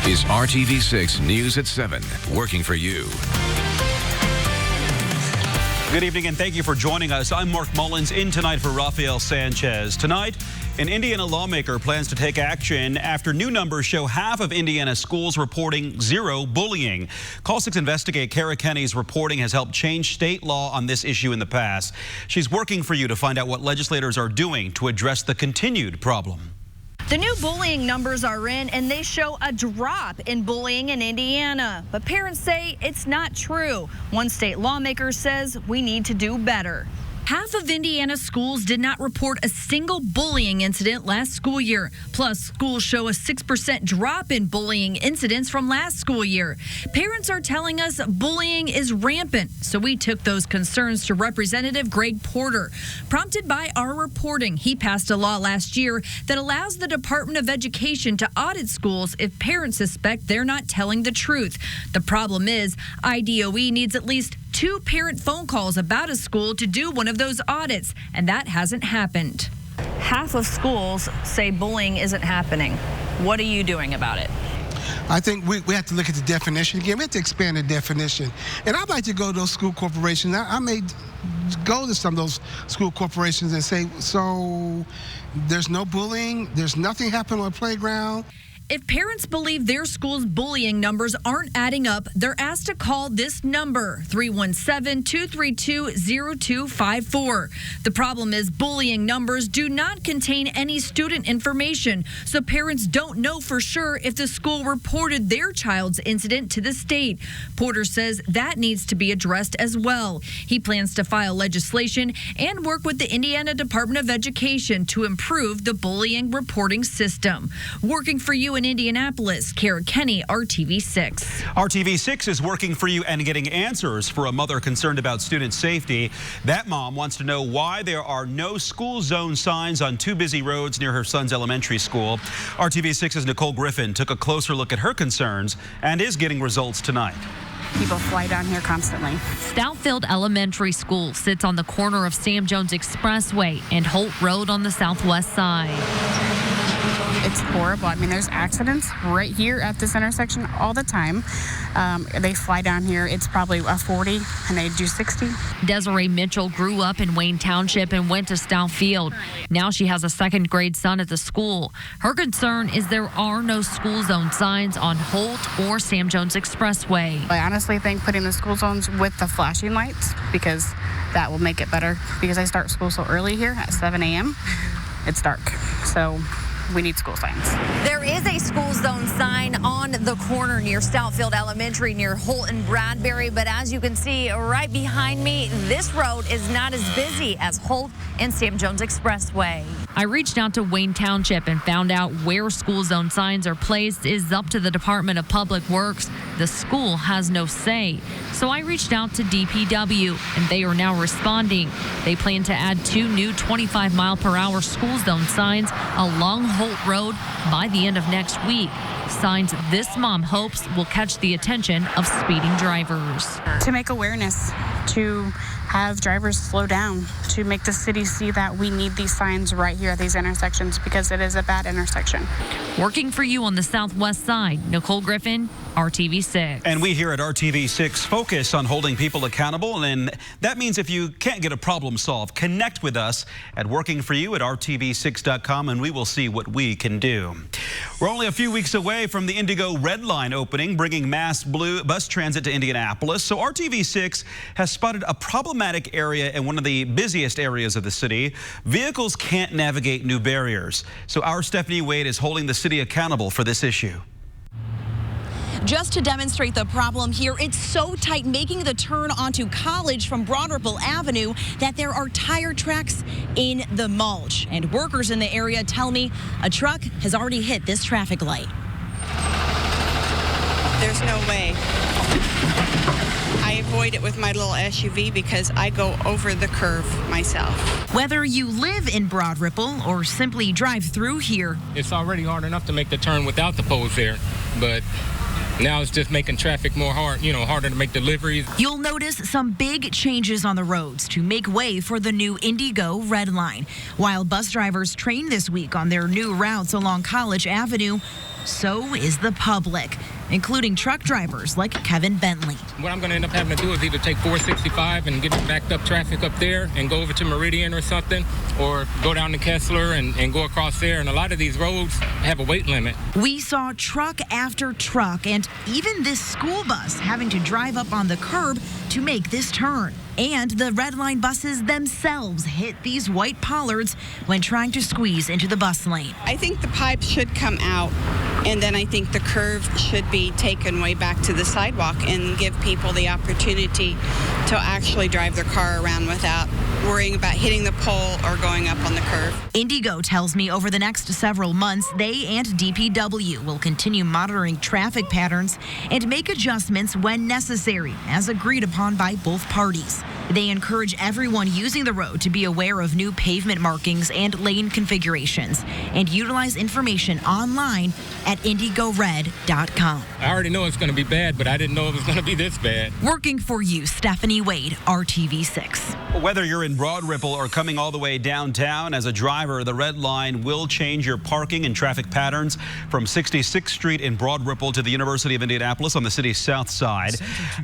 is RTV6 News at 7, working for you. Good evening and thank you for joining us. I'm Mark Mullins in tonight for Rafael Sanchez. Tonight, an Indiana lawmaker plans to take action after new numbers show half of Indiana schools reporting zero bullying. Call 6 Investigate Kara Kenny's reporting has helped change state law on this issue in the past. She's working for you to find out what legislators are doing to address the continued problem. The new bullying numbers are in, and they show a drop in bullying in Indiana. But parents say it's not true. One state lawmaker says we need to do better. Half of Indiana schools did not report a single bullying incident last school year. Plus, schools show a 6% drop in bullying incidents from last school year. Parents are telling us bullying is rampant, so we took those concerns to Representative Greg Porter. Prompted by our reporting, he passed a law last year that allows the Department of Education to audit schools if parents suspect they're not telling the truth. The problem is, IDOE needs at least 2 parent phone calls about a school to do one of those audits, and that hasn't happened. Half of schools say bullying isn't happening. What are you doing about it? I think we have to look at the definition again. We have to expand the definition. And I'd like to go to those school corporations. I may go to some of those school corporations and say, so there's no bullying, there's nothing happening on the playground. If parents believe their school's bullying numbers aren't adding up, they're asked to call this number, 317-232-0254. The problem is bullying numbers do not contain any student information, so parents don't know for sure if the school reported their child's incident to the state. Porter says that needs to be addressed as well. He plans to file legislation and work with the Indiana Department of Education to improve the bullying reporting system. Working for you in Indianapolis, Kara Kenny, RTV6. RTV6 is working for you and getting answers for a mother concerned about student safety. That mom wants to know why there are no school zone signs on 2 busy roads near her son's elementary school. RTV6's Nicole Griffin took a closer look at her concerns and is getting results tonight. People fly down here constantly. Stoutfield Elementary School sits on the corner of Sam Jones Expressway and Holt Road on the southwest side. It's horrible. I mean, there's accidents right here at this intersection all the time. They fly down here. It's probably a 40 and they do 60. Desiree Mitchell grew up in Wayne Township and went to Stoutfield. Now she has a 2nd grade son at the school. Her concern is there are no school zone signs on Holt or Sam Jones Expressway. I honestly think putting the school zones with the flashing lights, because that will make it better. Because I start school so early here at 7 a.m. It's dark. So we need school signs. There is a school zone sign on the corner near Stoutfield Elementary, near Holt and Bradbury, but as you can see right behind me, this road is not as busy as Holt and Sam Jones Expressway. I reached out to Wayne Township and found out where school zone signs are placed is up to the Department of Public Works. The school has no say. So I reached out to DPW, and they are now responding. They plan to add 2 new 25-mile-per-hour school zone signs along Holt Road by the end of next week. Signs this mom hopes will catch the attention of speeding drivers. To make awareness, to have drivers slow down, to make the city see that we need these signs right here at these intersections because it is a bad intersection. Working for you on the southwest side, Nicole Griffin, RTV6. And we here at RTV6 focus on holding people accountable, and that means if you can't get a problem solved, connect with us at Working For You at RTV6.com, and we will see what we can do. We're only a few weeks away from the Indigo Red Line opening, bringing mass blue bus transit to Indianapolis. So RTV6 has spotted a problematic area in one of the busiest areas of the city. Vehicles can't navigate new barriers. So our Stephanie Wade is holding the city accountable for this issue. Just to demonstrate the problem here, it's so tight making the turn onto College from Broad Ripple Avenue that there are tire tracks in the mulch. And workers in the area tell me a truck has already hit this traffic light. There's no way. I avoid it with my little SUV because I go over the curve myself. Whether you live in Broad Ripple or simply drive through here, it's already hard enough to make the turn without the poles there, but now it's just making traffic more harder to make deliveries. You'll notice some big changes on the roads to make way for the new Indigo Red Line. While bus drivers train this week on their new routes along College Avenue, so is the public, including truck drivers like Kevin Bentley. What I'm going to end up having to do is either take 465 and get backed up traffic up there and go over to Meridian or something, or go down to Kessler and go across there. And a lot of these roads have a weight limit. We saw truck after truck and even this school bus having to drive up on the curb to make this turn. And the Red Line buses themselves hit these white pollards when trying to squeeze into the bus lane. I think the pipes should come out, and then I think the curve should be taken way back to the sidewalk and give people the opportunity to actually drive their car around without worrying about hitting the pole or going up on the curve. Indigo tells me over the next several months, they and DPW will continue monitoring traffic patterns and make adjustments when necessary, as agreed upon by both parties. They encourage everyone using the road to be aware of new pavement markings and lane configurations and utilize information online at indigored.com. I already know it's going to be bad, but I didn't know it was going to be this bad. Working for you, Stephanie Wade, RTV6. Whether you're in Broad Ripple or coming all the way downtown, as a driver, the Red Line will change your parking and traffic patterns from 66th Street in Broad Ripple to the University of Indianapolis on the city's south side.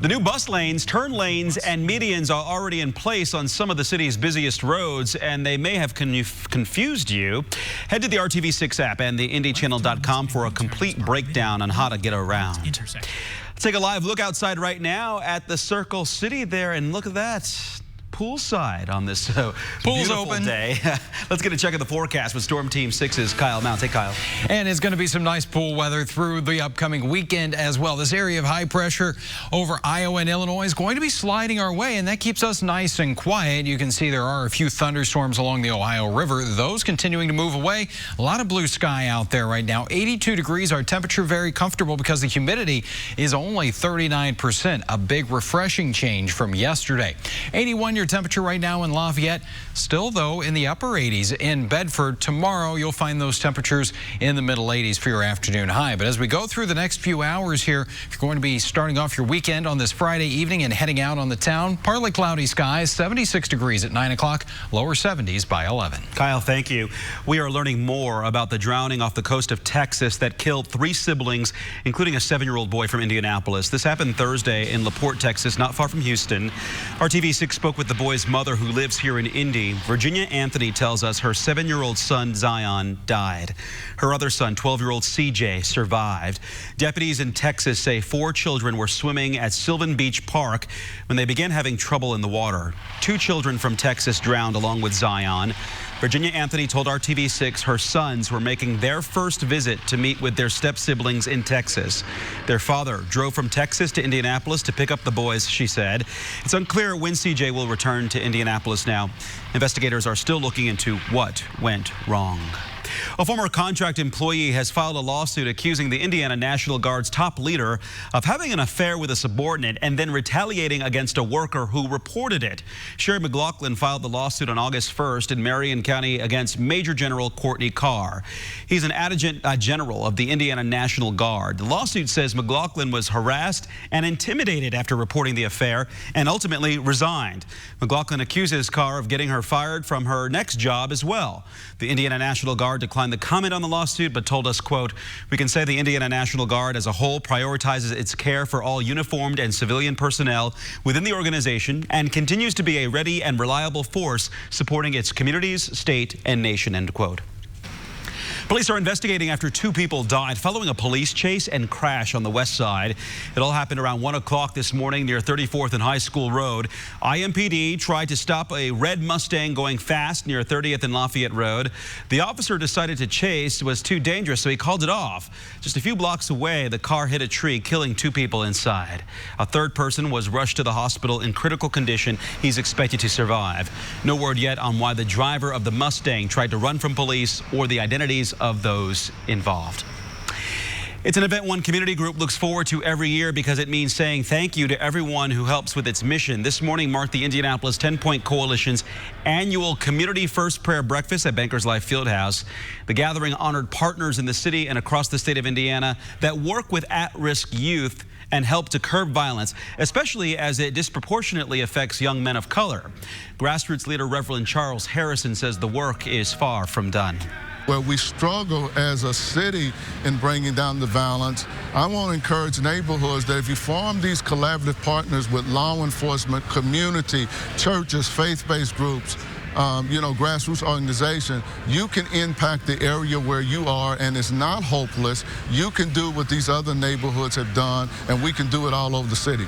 The new bus lanes, turn lanes, and medians are already in place on some of the city's busiest roads, and they may have confused you. Head to the RTV6 app and the IndyChannel.com for a complete breakdown on how to get around. Let's take a live look outside right now at the Circle City there, and look at that. Poolside on this Pool's open day. Let's get a check of the forecast with Storm Team 6's Kyle Mounts. Hey, Kyle. And it's going to be some nice pool weather through the upcoming weekend as well. This area of high pressure over Iowa and Illinois is going to be sliding our way, and that keeps us nice and quiet. You can see there are a few thunderstorms along the Ohio River. Those continuing to move away. A lot of blue sky out there right now. 82 degrees. Our temperature very comfortable because the humidity is only 39%. A big refreshing change from yesterday. 81 your temperature right now in Lafayette. Still, though, in the upper 80s in Bedford. Tomorrow, you'll find those temperatures in the middle 80s for your afternoon high. But as we go through the next few hours here, if you're going to be starting off your weekend on this Friday evening and heading out on the town, partly cloudy skies, 76 degrees at 9 o'clock, lower 70s by 11. Kyle, thank you. We are learning more about the drowning off the coast of Texas that killed 3 siblings, including a 7-year-old boy from Indianapolis. This happened Thursday in LaPorte, Texas, not far from Houston. RTV6 spoke with the boy's mother, who lives here in Indy. Virginia Anthony tells us her 7-year-old son, Zion, died. Her other son, 12-year-old CJ, survived. Deputies in Texas say 4 children were swimming at Sylvan Beach Park when they began having trouble in the water. 2 children from Texas drowned along with Zion. Virginia Anthony told RTV6 her sons were making their first visit to meet with their step-siblings in Texas. Their father drove from Texas to Indianapolis to pick up the boys, she said. It's unclear when CJ will return to Indianapolis now. Investigators are still looking into what went wrong. A former contract employee has filed a lawsuit accusing the Indiana National Guard's top leader of having an affair with a subordinate and then retaliating against a worker who reported it. Sherry McLaughlin filed the lawsuit on August 1st in Marion County against Major General Courtney Carr. He's an adjutant general of the Indiana National Guard. The lawsuit says McLaughlin was harassed and intimidated after reporting the affair and ultimately resigned. McLaughlin accuses Carr of getting her fired from her next job as well. The Indiana National Guard declined to comment on the lawsuit, but told us, quote, "We can say the Indiana National Guard as a whole prioritizes its care for all uniformed and civilian personnel within the organization and continues to be a ready and reliable force supporting its communities, state, and nation," end quote. Police are investigating after 2 people died following a police chase and crash on the west side. It all happened around 1 o'clock this morning near 34th and High School Road. IMPD tried to stop a red Mustang going fast near 30th and Lafayette Road. The officer decided to chase was too dangerous, so he called it off. Just a few blocks away, the car hit a tree, killing 2 people inside. A 3rd person was rushed to the hospital in critical condition. He's expected to survive. No word yet on why the driver of the Mustang tried to run from police or the identities of those involved. It's an event one community group looks forward to every year because it means saying thank you to everyone who helps with its mission. This morning marked the Indianapolis 10-Point Coalition's annual Community First Prayer Breakfast at Bankers Life Fieldhouse. The gathering honored partners in the city and across the state of Indiana that work with at-risk youth and help to curb violence, especially as it disproportionately affects young men of color. Grassroots leader Reverend Charles Harrison says the work is far from done. where we struggle as a city in bringing down the violence, I want to encourage neighborhoods that if you form these collaborative partners with law enforcement, community, churches, faith-based groups, grassroots organization, you can impact the area where you are, and it's not hopeless. You can do what these other neighborhoods have done, and we can do it all over the city.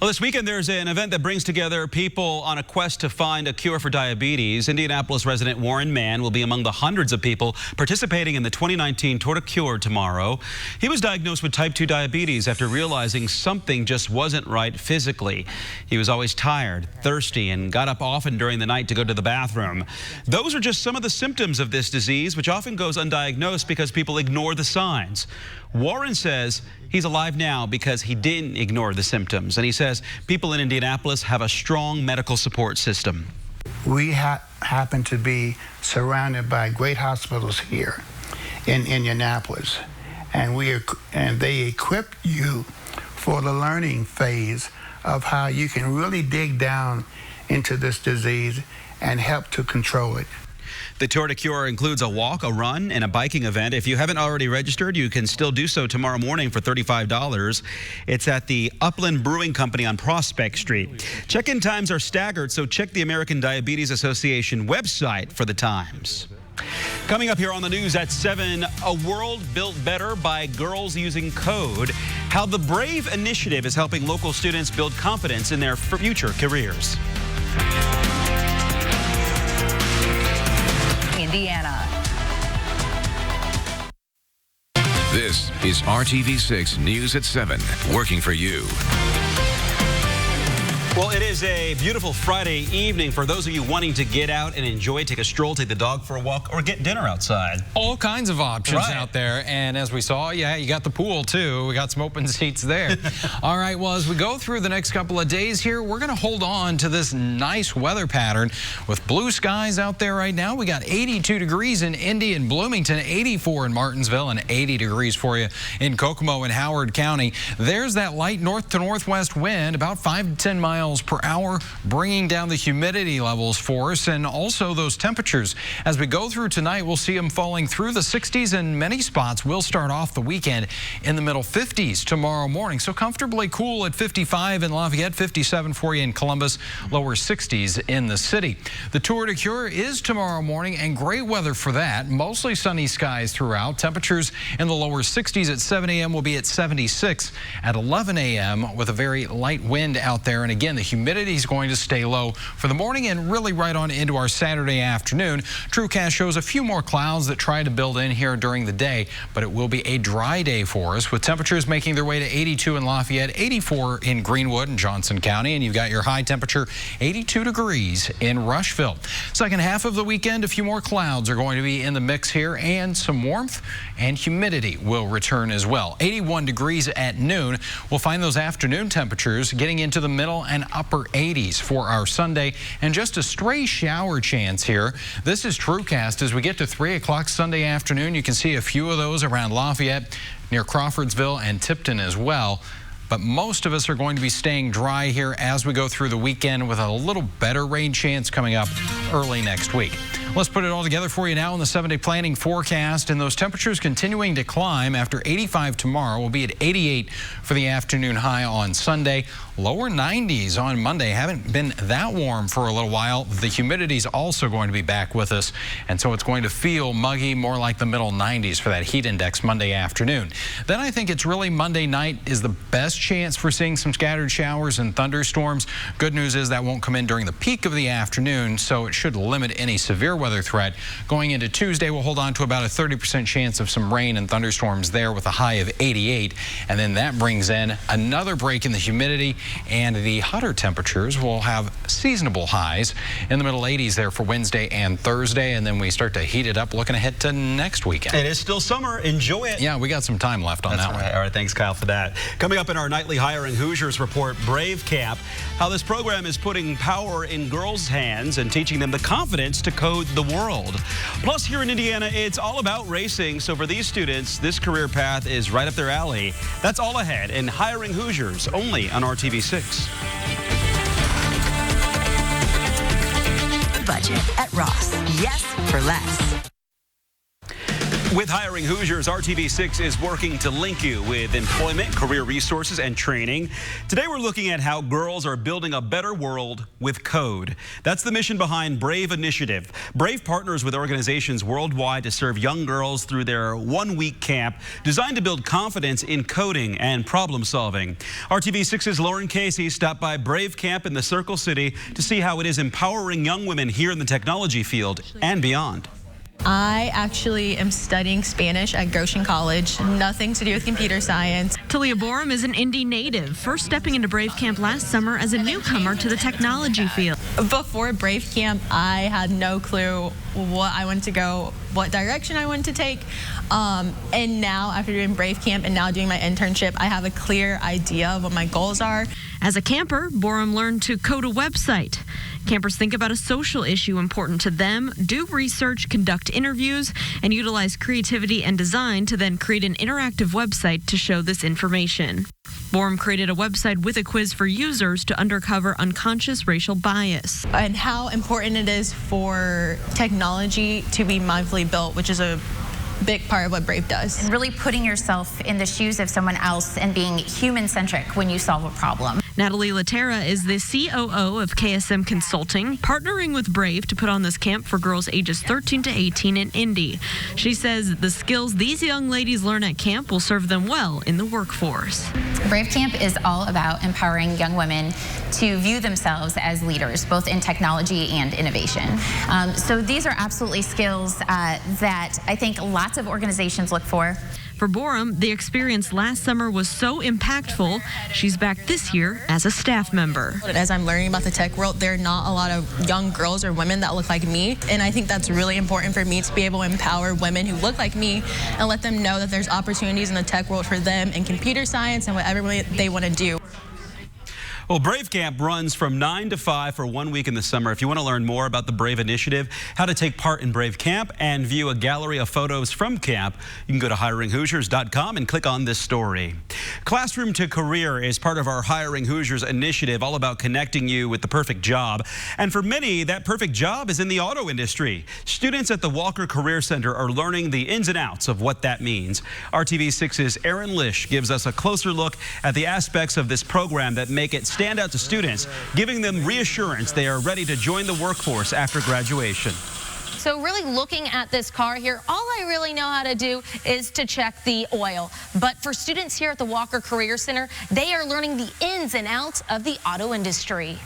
Well, this weekend there's an event that brings together people on a quest to find a cure for diabetes. Indianapolis resident Warren Mann will be among the hundreds of people participating in the 2019 Tour de Cure tomorrow. He was diagnosed with type 2 diabetes after realizing something just wasn't right physically. He was always tired, thirsty, and got up often during the night to go to the bathroom. Those are just some of the symptoms of this disease, which often goes undiagnosed because people ignore the signs. Warren says he's alive now because he didn't ignore the symptoms. And he says people in Indianapolis have a strong medical support system. We happen to be surrounded by great hospitals here in Indianapolis. And they equip you for the learning phase of how you can really dig down into this disease and help to control it. The Tour de Cure includes a walk, a run, and a biking event. If you haven't already registered, you can still do so tomorrow morning for $35. It's at the Upland Brewing Company on Prospect Street. Check-in times are staggered, so check the American Diabetes Association website for the times. Coming up here on the news at 7, a world built better by girls using code. How the Brave initiative is helping local students build confidence in their future careers. Indiana. This is RTV6 News at 7, working for you. Well, it is a beautiful Friday evening for those of you wanting to get out and enjoy, take a stroll, take the dog for a walk, or get dinner outside. All kinds of options out there. And as we saw, yeah, you got the pool, too. We got some open seats there. All right, well, as we go through the next couple of days here, we're going to hold on to this nice weather pattern with blue skies out there right now. We got 82 degrees in Indy and Bloomington, 84 in Martinsville, and 80 degrees for you in Kokomo and Howard County. There's that light north to northwest wind, about 5 to 10 miles per hour, bringing down the humidity levels for us, and also those temperatures. As we go through tonight, we'll see them falling through the 60s, and many spots will start off the weekend in the middle 50s tomorrow morning. So comfortably cool at 55 in Lafayette, 57 for you in Columbus, lower 60s in the city. The Tour de Cure is tomorrow morning, and great weather for that. Mostly sunny skies throughout. Temperatures in the lower 60s at 7 a.m. will be at 76 at 11 a.m. with a very light wind out there. And again, the humidity is going to stay low for the morning and really right on into our Saturday afternoon. TrueCast shows a few more clouds that try to build in here during the day, but it will be a dry day for us with temperatures making their way to 82 in Lafayette, 84 in Greenwood and Johnson County, and you've got your high temperature 82 degrees in Rushville. Second half of the weekend, a few more clouds are going to be in the mix here, and some warmth and humidity will return as well. 81 degrees at noon. We'll find those afternoon temperatures getting into the middle and upper 80s for our Sunday, and just a stray shower chance here. This is TrueCast. As we get to 3 o'clock Sunday afternoon, you can see a few of those around Lafayette, near Crawfordsville and Tipton as well. But most of us are going to be staying dry here as we go through the weekend, with a little better rain chance coming up early next week. Let's put it all together for you now in the 7-day planning forecast, and those temperatures continuing to climb after 85 tomorrow. We'll be at 88 for the afternoon high on Sunday. Lower 90s on Monday. Haven't been that warm for a little while. The humidity is also going to be back with us, and so it's going to feel muggy, more like the middle 90s for that heat index Monday afternoon. Then I think it's really Monday night is the best chance for seeing some scattered showers and thunderstorms. Good news is that won't come in during the peak of the afternoon, so it should limit any severe weather threat. Going into Tuesday, we'll hold on to about a 30% chance of some rain and thunderstorms there with a high of 88, and then that brings in another break in the humidity, and the hotter temperatures will have seasonable highs in the middle 80s there for Wednesday and Thursday, and then we start to heat it up looking ahead to next weekend. It is still summer. Enjoy it. Yeah, we got some time left on that one. All right, thanks, Kyle, for that. Coming up in our nightly Hiring Hoosiers report, Brave Camp, how this program is putting power in girls' hands and teaching them the confidence to code the world. Plus, here in Indiana, it's all about racing. So for these students, this career path is right up their alley. That's all ahead in Hiring Hoosiers, only on RTV6. Budget at Ross. Yes for less. With Hiring Hoosiers, RTV6 is working to link you with employment, career resources, and training. Today we're looking at how girls are building a better world with code. That's the mission behind Brave Initiative. Brave partners with organizations worldwide to serve young girls through their one-week camp designed to build confidence in coding and problem solving. RTV6's Lauren Casey stopped by Brave Camp in the Circle City to see how it is empowering young women here in the technology field and beyond. I actually am studying Spanish at Goshen College, nothing to do with computer science. Talia Borum is an Indy native, first stepping into Brave Camp last summer as a newcomer to the technology field. Before Brave Camp, I had no clue what I wanted to go, what direction I wanted to take. And now, after doing Brave Camp and now doing my internship, I have a clear idea of what my goals are. As a camper, Borum learned to code a website. Campers think about a social issue important to them, do research, conduct interviews, and utilize creativity and design to then create an interactive website to show this information. Borum created a website with a quiz for users to uncover unconscious racial bias. And how important it is for technology to be mindfully built, which is a big part of what Brave does. And really putting yourself in the shoes of someone else and being human-centric when you solve a problem. Natalie Laterra is the COO of KSM Consulting, partnering with Brave to put on this camp for girls ages 13 to 18 in Indy. She says the skills these young ladies learn at camp will serve them well in the workforce. Brave Camp is all about empowering young women to view themselves as leaders, both in technology and innovation. So these are absolutely skills that I think lots of organizations look for. For Borum, the experience last summer was so impactful, she's back this year as a staff member. As I'm learning about the tech world, there are not a lot of young girls or women that look like me, and I think that's really important for me to be able to empower women who look like me and let them know that there's opportunities in the tech world for them in computer science and whatever they want to do. Well, Brave Camp runs from 9 to 5 for 1 week in the summer. If you want to learn more about the Brave Initiative, how to take part in Brave Camp, and view a gallery of photos from camp, you can go to hiringhoosiers.com and click on this story. Classroom to Career is part of our Hiring Hoosiers initiative, all about connecting you with the perfect job. And for many, that perfect job is in the auto industry. Students at the Walker Career Center are learning the ins and outs of what that means. RTV6's Aaron Lish gives us a closer look at the aspects of this program that make it stand out to students, giving them reassurance they are ready to join the workforce after graduation. So really looking at this car here, all I really know how to do is to check the oil. But for students here at the Walker Career Center, they are learning the ins and outs of the auto industry.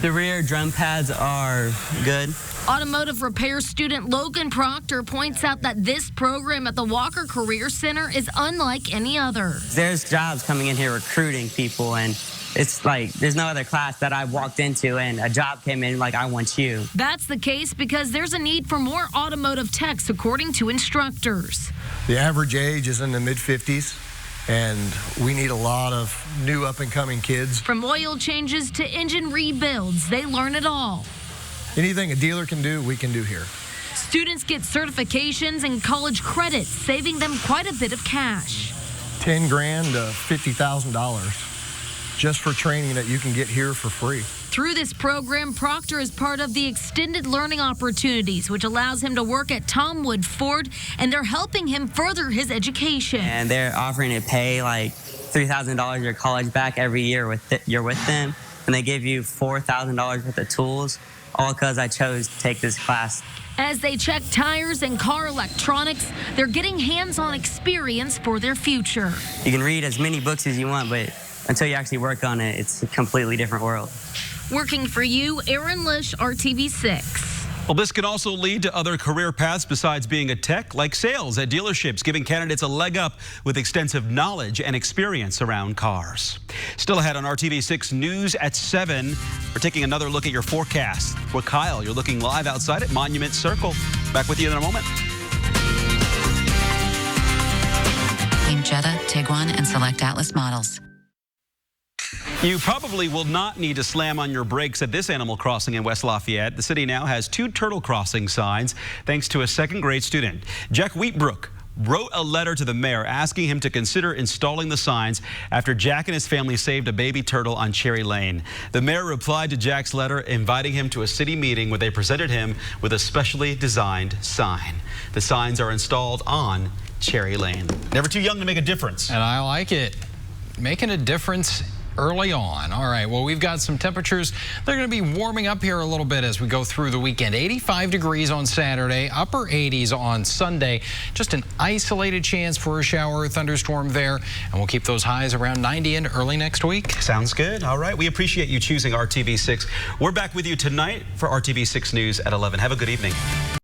The rear drum pads are good. Automotive repair student Logan Proctor points out that this program at the Walker Career Center is unlike any other. There's jobs coming in here recruiting people, and it's like there's no other class that I've walked into and a job came in like, I want you. That's the case because there's a need for more automotive techs, according to instructors. The average age is in the mid-50s. And we need a lot of new up-and-coming kids. From oil changes to engine rebuilds, they learn it all. Anything a dealer can do, we can do here. Students get certifications and college credits, saving them quite a bit of cash. $10,000 to $50,000 just for training that you can get here for free. Through this program, Proctor is part of the Extended Learning Opportunities, which allows him to work at Tom Wood Ford, and they're helping him further his education. And they're offering to pay like $3,000 your college back every year you're with them, and they give you $4,000 worth of tools, all because I chose to take this class. As they check tires and car electronics, they're getting hands-on experience for their future. You can read as many books as you want, but until you actually work on it, it's a completely different world. Working for you, Aaron Lish, RTV6. Well, this can also lead to other career paths besides being a tech, like sales at dealerships, giving candidates a leg up with extensive knowledge and experience around cars. Still ahead on RTV6 News at 7, we're taking another look at your forecast. With Kyle, you're looking live outside at Monument Circle. Back with you in a moment. Jetta, Tiguan, and select Atlas models. You probably will not need to slam on your brakes at this animal crossing in West Lafayette. The city now has 2 turtle crossing signs thanks to a second-grade student. Jack Wheatbrook wrote a letter to the mayor asking him to consider installing the signs after Jack and his family saved a baby turtle on Cherry Lane. The mayor replied to Jack's letter, inviting him to a city meeting where they presented him with a specially designed sign. The signs are installed on Cherry Lane. Never too young to make a difference. And I like it. Making a difference early on. All right, well, we've got some temperatures. They're going to be warming up here a little bit as we go through the weekend. 85 degrees on Saturday, upper 80s on Sunday. Just an isolated chance for a shower or thunderstorm there, and we'll keep those highs around 90 into early next week. Sounds good. All right, we appreciate you choosing RTV6. We're back with you tonight for RTV6 News at 11. Have a good evening.